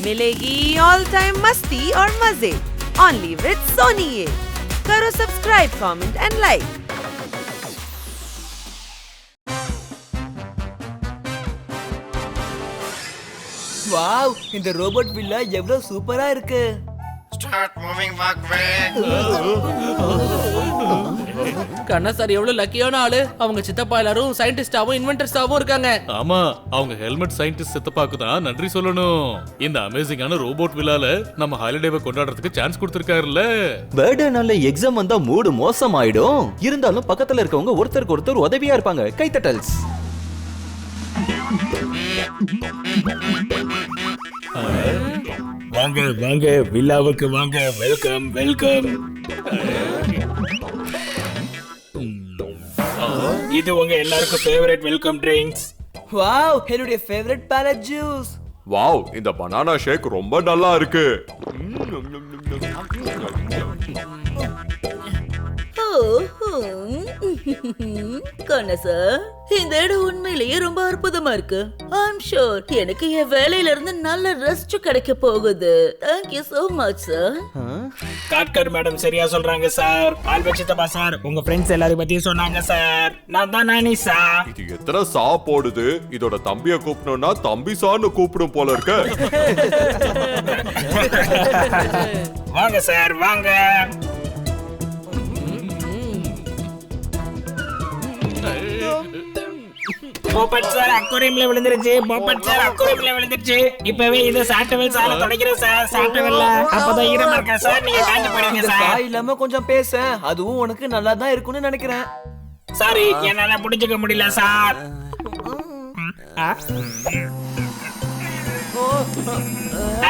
मिलेगी all time मस्ती और मजे ओनली विद सोनी। ये करो subscribe, comment and like. Wow, இந்த ரோபோட் வில்லா எவ்வளவு சூப்பரா இருக்கு. Start moving walkway. கண்ணா சார் எவ்வளவு லக்கியான ஆளு. அவங்க சித்தப்பா எல்லாரும் சயின்டிஸ்டாவும் இன்வென்டர்ஸாவும் இருக்காங்க. ஆமா, அவங்க ஹெல்மெட் சயின்டிஸ்ட் சித்தப்பாக்கு தான் நன்றி சொல்லணும். இந்த அமேசிங்கான ரோபோட் விழால நம்ம ஹாலிடேவை கொண்டாடுறதுக்கு சான்ஸ் கொடுத்திருக்காருல்ல. பர்த்டேனால எக்ஸாம் வந்தா மூடு மோசமாயிடும். இருந்தாலும் பக்கத்துல இருக்கவங்க ஒருத்தருக்கு ஒருத்தர் உதவியா இருப்பாங்க. கைத்தட்டல்ஸ். வாங்க வாங்க, விழாவுக்கு வாங்க. Welcome welcome. இது உங்க எல்லாருக்கும் ஃபேவரட் வெல்கம் ட்ரிங்க்ஸ். வாவ், என்னுடைய ஃபேவரட் பேரட் ஜூஸ். வாவ், இந்த பனானா ஷேக் ரொம்ப நல்லா இருக்கு. சார், இந்த இடம் உண்மையிலேயே ரொம்ப அற்புதமா இருக்கு. ஐம் ஷூர் எனக்கு என் வேலையில இருந்து நல்ல ரெஸ்ட் கிடைக்க போகுது. Thank you so much sir. Gadkar madam சரியா சொல்றாங்க சார். ஆல்பர்ட் சித்தப்பா சார் உங்க ஃப்ரெண்ட்ஸ் எல்லாரும் பத்தி சொன்னாங்க சார். நான் தான் நானி சார். இது எத்தனை சா போடுது. இதோட தம்பிய கூப்பிடணும்னா தம்பி சான்னு கூப்பிடும் போல இருக்க. வாங்க சார் வாங்க. போப்பட் சார் அக்வேரியம்ல விழுந்துருச்சு. போப்பட் சார் அக்வேரியம்ல விழுந்துருச்சு. இப்பவே இது சாட்டவெல் சார தொடக்கிறேன் சார். சாட்டவெல்ல அப்பதான் ஈரமா இருக்கா சார். நீங்க காஞ்சு போறீங்க சார். வாய் இல்லாம கொஞ்சம் பேச, அதுவும் உனக்கு நல்லா தான் இருக்கும்னு நினைக்கிறேன். சாரி, என்னால புடிச்சுக்க முடியல sir.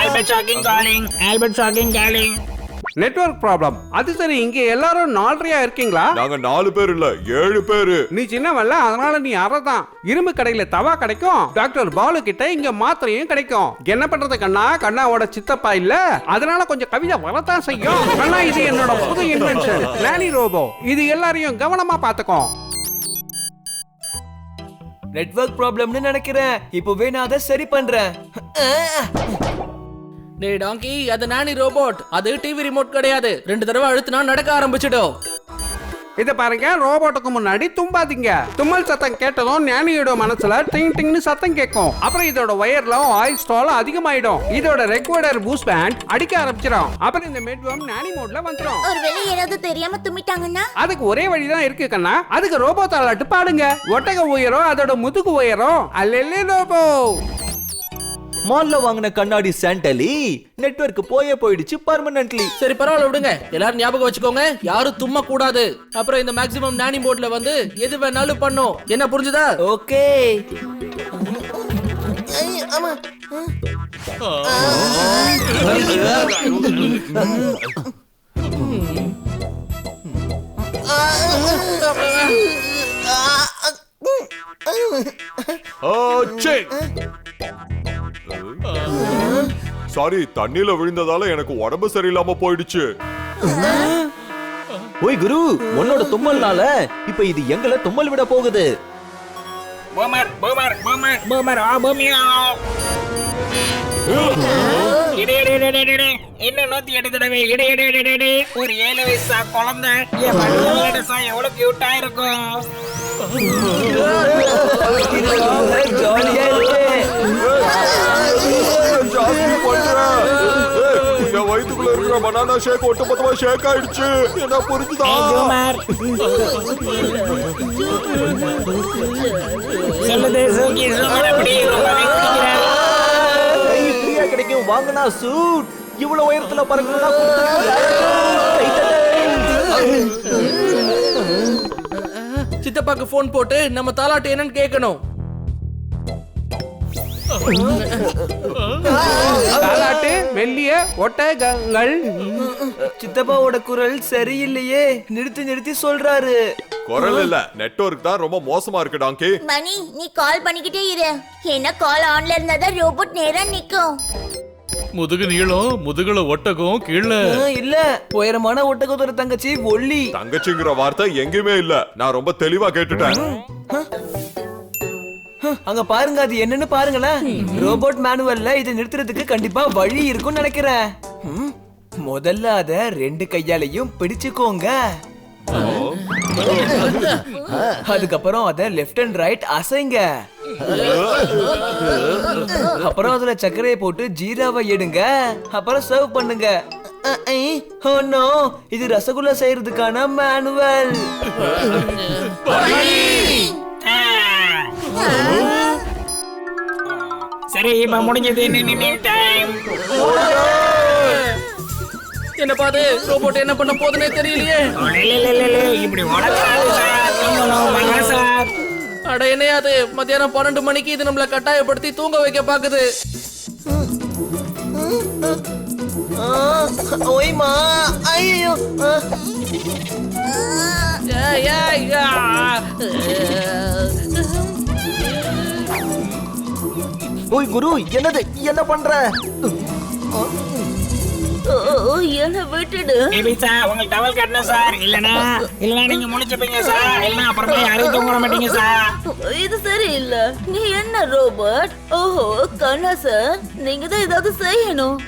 Albert shocking calling. Albert shocking calling. Network problem. அது சரி, இங்க எல்லாரும் 4 இருக்கீங்களா? நாங்க 4 பேர் இல்ல 7 பேரு. நீ சின்னவல்ல, அதனால நீ அறதான். இரும்பு கடையில தவா கிடைக்கும். டாக்டர் பாலு கிட்ட இங்க மாத்திரையும் கிடைக்கும். என்ன பண்றது கண்ணா, கண்ணாவோட சித்தப்பா இல்ல, அதனால கொஞ்சம் கவிதை வரத்தான் செய்யும். கண்ணா, இது என்னோட புது இன்வென்ஷன் நானி ரோபோ. இது எல்லாரையும் கவனமா பாத்துக்கோ. நெட்வொர்க் ப்ராப்ளம்னு நினைக்கிறேன். இப்பவே நான் அதை சரி பண்றேன். டேய் டாங்கி, அது நானி ரோபோட். அது டிவி ரிமோட் கிடையாது. 2 தடவை அழுத்தினா நடக்க ஆரம்பிச்சிடும். இத பாருங்க, ரோபோட்டுக்கு முன்னாடி தும்பாதீங்க. தும்மல் சத்தம் கேட்டதும் ஞானியோட மனசுல டிங் டிங்னு சத்தம் கேட்கும். அப்புறம் இதோட வயர்ல ஆயில் ஸ்டால் அதிகமாயிடும். இதோட ரெக்கார்டர் பூஸ்ட் பேண்ட் அடிக்க ஆரம்பிச்சிடும். அப்புறம் இந்த மெட்வம் நானி மோட்ல வந்துரும். ஒருவேளை யாராவது தெரியாம தும்மிட்டாங்கன்னா அதுக்கு ஒரே வழிதான் இருக்கு கண்ணா. அதுக்கு ரோபோ தாலாட்டு பாடுங்க. ஒட்டக உயரம், அதோட முதுகு உயரம். அல்லே ரோபோ. மால்ல வாங்கின கண்ணாடி சாண்டலி நெட்வொர்க் போயிடுச்சு பர்மனன்ட்லி. சரி பரவாயில்ல விடுங்க. எல்லாரும் ஞாபகம் வச்சுக்கோங்க, யாரும் தும்ம கூடாது. அப்புறம் இந்த மேக்ஸிமம் நானி மோட்ல வந்து எது வேணாலும் பண்ணும். என்ன புரிஞ்சுதா? ஓகே. ஆமா. சாரி, தண்ணியில விழுந்ததால எனக்கு உடம்பு சரியில்லாம போயிடுச்சு. ஓய் குரு, உன்னோட தும்மல்னால இப்ப இது எங்களை தும்மல் விட போகுது. பூமர் பூமர் பூமர் பூமர் ஆ பூமியா. இன்னும் 108 தடவை இடையிடையிடையிடை. ஒரு 7 வயசா குழந்தை என் மடியில எவ்வளவு கியூட்டா இருக்கும். ஜாலியா இருக்கு. என் வயிற்றுக்குள்ள இருக்கிற பனானா ஷேக் ஒட்டுமொத்தமா ஷேக் ஆயிடுச்சு. என்ன புரிஞ்சுதா? கிடைக்கும் வாங்கினா சூட். இவ்வளவு உயரத்துல பறக்கணும்னா சித்தப்பாக்கு போன் போட்டு நம்ம தாலாட்டு என்னன்னு கேட்கணும். தாலாட்டு வெள்ளிய ஒட்டகங்கள். சித்தப்பாவோட குரல் சரியில்லையே. நிறுத்தி சொல்றாரு. குரல் இல்ல, நெட்வொர்க் தான் ரொம்ப மோசமா இருக்கு டாங்கி. மணி, நீ கால் பண்ணிக்கிட்டே இரு. என்ன கால் ஆன்ல இருந்தாதான் ரோபோட் நேரா நிக்கும். முதுகு நீளம், முதுகுல ஒட்டகம் கீழே இல்ல, உயரமான ஒட்டகத்தோட தங்கச்சி ஒல்லி. தங்கச்சிங்கிற வார்த்தை எங்கேயுமே இல்ல. நான் ரொம்ப தெளிவா கேட்டுட்டேன். அங்க பாருங்க, அது என்னன்னு பாருங்களேன். ரோபோட் மேனுவல்ல இதை நிறுத்துறதுக்கு கண்டிப்பா வழி இருக்கும்னு நினைக்கிறேன். முதல்ல அத 2 கையாலையும் பிடிச்சுக்கோங்க. அதுக்கப்புறம் அத லெஃப்ட் அண்ட் ரைட் அசைங்க. அப்புறம் அதுல சர்க்கரையை போட்டு ஜீராவை எடுங்க. அப்புறம் சர்வ் பண்ணுங்க. ஓ நோ, இது ரசகுல்லா செய்யறதுக்கான மேனுவல். சரி, இப்ப முடிஞ்சது. டைம். என்ன பாது, ரோபோட் என்ன பண்ண போதுன்னே தெரியலையே. இப்படி உடச்சாது சார். அட என்னையாது, மத்தியானம் 12 மணிக்கு இது நம்மள கட்டாயப்படுத்தி தூங்க வைக்க பாக்குது. ஓய்மா, ஐயோ. ஓய் குரு, என்னது, என்ன பண்ற? என்ன விட்டுடு. உங்களுக்கு டவல் கட்டணும் சார். இல்லனா நீங்க முழிச்சுப்பீங்க சார். இல்லனா அப்புறமா யாரும் தூங்க மாட்டீங்க சார். இது சரியில்ல. நீ என்ன ரோபோட்? ஓஹோ, கண்ணா சார், நீங்க தான் ஏதாவது செய்யணும்.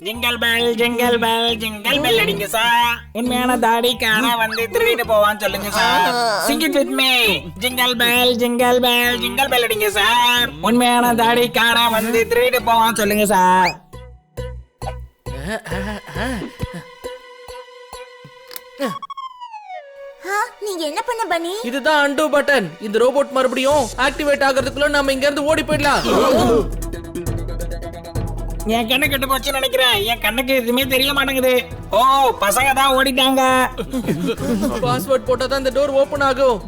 Jingle bell jingle bell jingle bell அடிங்க சார். உண்மையான தாடிக்காரன் வந்து திருடிட்டு போவான்னு சொல்லுங்க sir. Singh it with me. Jingle bell jingle bell jingle bell அடிங்க சார். உண்மையான தாடிக்காரன் வந்து திருடிட்டு போவான்னு சொல்லுங்க சார். நீங்க என்ன பண்ண பனி? இதுதான் அன்டு பட்டன். இந்த ரோபோட் மறுபடியும் ஆக்டிவேட் ஆகிறதுக்குள்ள நாம இங்க இருந்து ஓடி போயிடலாம். என் கண்ணு கெட்டு போச்சுன்னு நினைக்கிறேன். என் கண்ணுக்கு எதுவுமே தெரிய மாட்டேங்குது. ஓ, பசங்க தான் ஓடிட்டாங்க. பாஸ்வேர்ட் போட்டா தான் இந்த டோர் ஓபன் ஆகும்.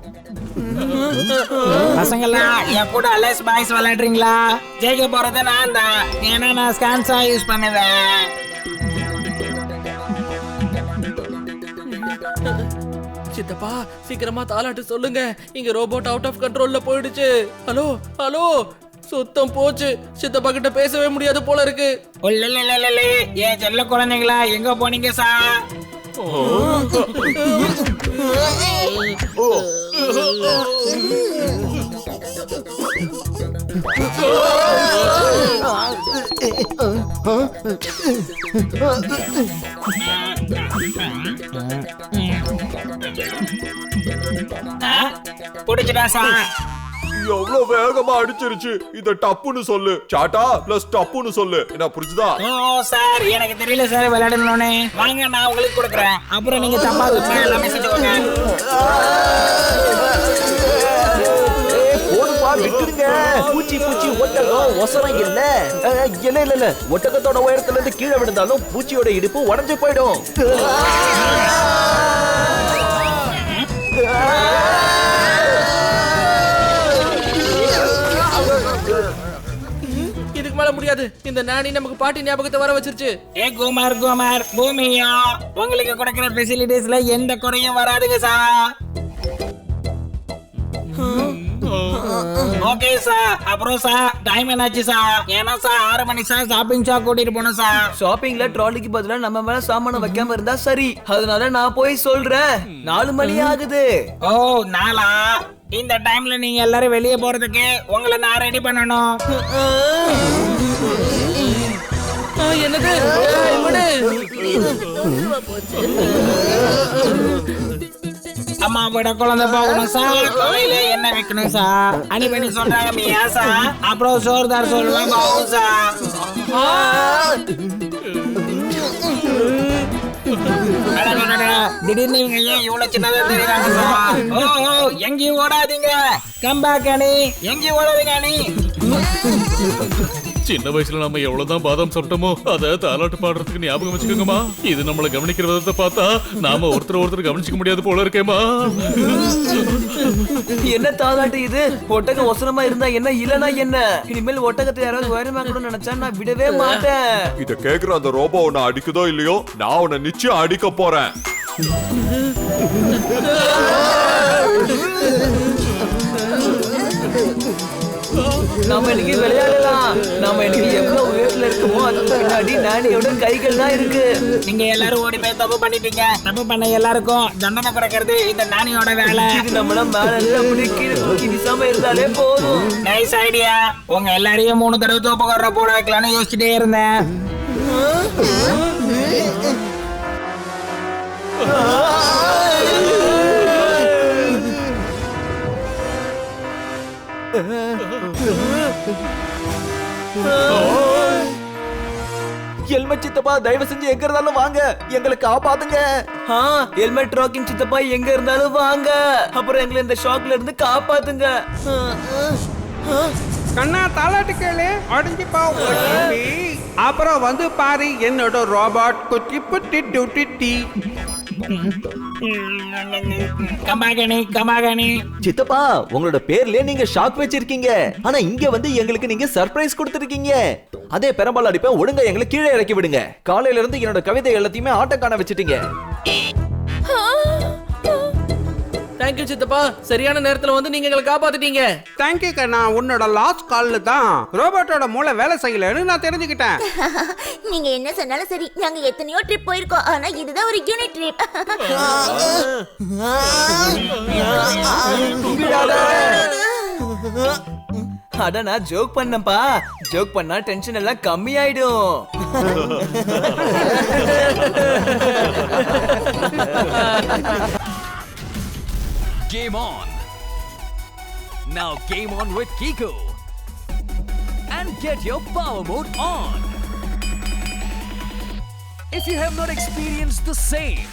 பசங்களாம் என் கூட அலைஸ் பாய்ஸ் விளையாடுறீங்களா? ஜெயிக்க போறது நான் தான். ஏன்னா நான் ஸ்கான்ஸா யூஸ் பண்ணுவேன். சித்தப்பா, சீக்கிரமா தாலாட்டு சொல்லுங்க. இங்க ரோபோட் அவுட் ஆஃப் கண்ட்ரோல்ல போயிடுச்சு. ஹலோ ஹலோ, சுத்தம் போச்சு. சித்தப்பா கிட்ட பேசவே முடியாது போல இருக்கு. ஏன் செல்ல குழந்தைங்களா, எங்க போனீங்க சார்? புடிச்சிட்டா சார். எவ்வளவு வேகமா அடிச்சிருச்சு. இத டப்புன்னு சொல்லு. சாட்டா பிளஸ் டப்புன்னு சொல்லு. என்ன புரிஞ்சுதா? ஓ சார், எனக்கு தெரியல சார் விளையாடணும்னு. வாங்க, நான் உங்களுக்கு கொடுக்குறேன். அப்புறம் நீங்க தப்பா எல்லாமே செஞ்சுக்கோங்க. விட்டுருங்க. பூச்சி பூச்சி ஒட்டகம் ஒசரம் இல்ல. இல்ல ஒட்டகத்தோட உயரத்துல இருந்து கீழே விழுந்தாலும் பூச்சியோட இடுப்பு உடைஞ்சு போயிடும். இதுக்கு மேல முடியாது. இந்த நானி நமக்கு பாட்டி ஞாபகத்தை வர வச்சிருச்சு. ஏ குமார் பூமியா, உங்களுக்கு கொடுக்கிற ஃபெசிலிட்டிஸ்ல எந்த குறையும் வராதுங்க சார். Okay sir. அப்புறம் சார், டைம் என்னாச்சு சார்? ஏன்னா சார் 6 மணி சார் ஷாப்பிங் ஷாப் கூட்டிட்டு போனோம் சார். ஷாப்பிங்ல ட்ராலிக்கு பதிலா நம்ம மேல சாமான வைக்காம இருந்தா சரி. அதனால நான் போய் சொல்றேன். 4 மணி ஆகுது. ஓ, 4? இந்த டைம்ல நீங்க எல்லாரும் வெளியே போறதுக்கு உங்களை நான் ரெடி பண்ணணும். என்னது? அம்மா விட குழந்தை போகணும் சார். கோயில என்ன வைக்கணும் சார்? அனி பண்ணி சொல்றாங்க மியா சார். அப்புறம் சோர்தார் சொல்லுவேன் போகும் சார். திடீர்னு இவங்க ஏன் இவ்வளவு சின்னதா தெரியுறாங்க சார்? ஓ, எங்கேயும் ஓடாதீங்க. கம் பேக் அனி. எங்கேயும் ஓடாதீங்க அனி. சின்ன வயசுல நம்ம எவ்வளவுதான் பாதாம் சாப்பிட்டோமோ அத தாலாட்டு பாடுறதுக்கு ஞாபகம் வச்சுக்கோங்கம்மா. இது நம்மள கவனிக்கிற விதத்தை பார்த்தா நாம ஒருத்தர் கவனிச்சுக்க முடியாது போல இருக்கேமா. என்ன தாலாட்டு இது? ஒட்டகம் ஒசரமா இருந்தா என்ன, இல்லனா என்ன? இனிமேல் ஒட்டகத்தை யாராவது உயரமாக்கணும்னு நினைச்சா நான் விடவே மாட்டேன். இத கேக்குற அந்த ரோபோ உன்னை அடிக்குதோ இல்லையோ, நான் உன்னை நிச்சயம் அடிக்க போறேன். நாம இன்னைக்கு விளையாடலாம். நாம இன்னைக்கு எவ்வளவு உயரத்துல இருக்குமோ அதுக்கு பின்னாடி நானியோட கைகள் தான் இருக்கு. நீங்க எல்லாரும் ஓடி போய் தப்பு பண்ணிட்டீங்க. தப்பு பண்ண எல்லாருக்கும் தண்டனை கொடுக்கறது இந்த நானியோட வேலை. இது நம்மள மேல இருந்து அப்படியே கீழே தூக்கி வீசாம இருந்தாலே போதும். Nice idea. உங்க எல்லாரையும் 3 தடவை தோப்புக்கற போட வைக்கலாம்னு யோசிச்சுட்டே இருந்தேன். ஹெல்மெட் சித்தப்பா தயவு செஞ்சு எங்க இருந்தாலும் வாங்க, எங்களை காப்பாத்துங்க. ஹெல்மெட் ராக்கிங் சித்தப்பா எங்க இருந்தாலும் வாங்க, அப்புறம் எங்களை இந்த ஷாக்ல இருந்து காப்பாத்துங்க. கண்ணா தாலாட்டு கேளு அடிஞ்சு போ அப்புறம் வந்து பாரு என்னோட ரோபோட் குச்சி புட்டி டியூட்டி டீ. கமாகனி சித்தப்பா உங்களோட பேர்லயே நீங்க ஷாக் வச்சிருக்கீங்க, ஆனா இங்க வந்து எங்களுக்கு நீங்க சர்ப்ரைஸ் கொடுத்திருக்கீங்க. அதே பெரம்பால் அடிப்பேன், ஒழுங்கா எங்களை கீழே இறக்கி விடுங்க. காலையில இருந்து என்னோட கவிதை எல்லாத்தையுமே ஆட்டம் காண வச்சிட்டீங்க. தேங்க்யூ சித்தப்பா, சரியான நேரத்துல வந்து நீங்க எங்களை காப்பாத்திட்டீங்க. தேங்க்யூ கண்ணா, உன்னோட லாஸ்ட் கால்ல தான் ரோபோட்டோட மூளை வேலை செய்யலன்னு நான் தெரிஞ்சுக்கிட்டேன். நீங்க என்ன சொன்னாலும் சரி, நாங்க எத்தனையோ ட்ரிப் போயிருக்கோம், ஆனா இதுதான் ஒரு யூனிட் ட்ரிப். அட நான் ஜோக் பண்ணப்பா, ஜோக் பண்ணா டென்ஷன் எல்லாம் கம்மி ஆயிடும். Game on! Now game on with Kiko! And get your power mode on! If you have not experienced the same,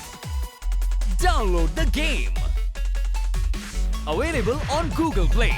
download the game! Available on Google Play.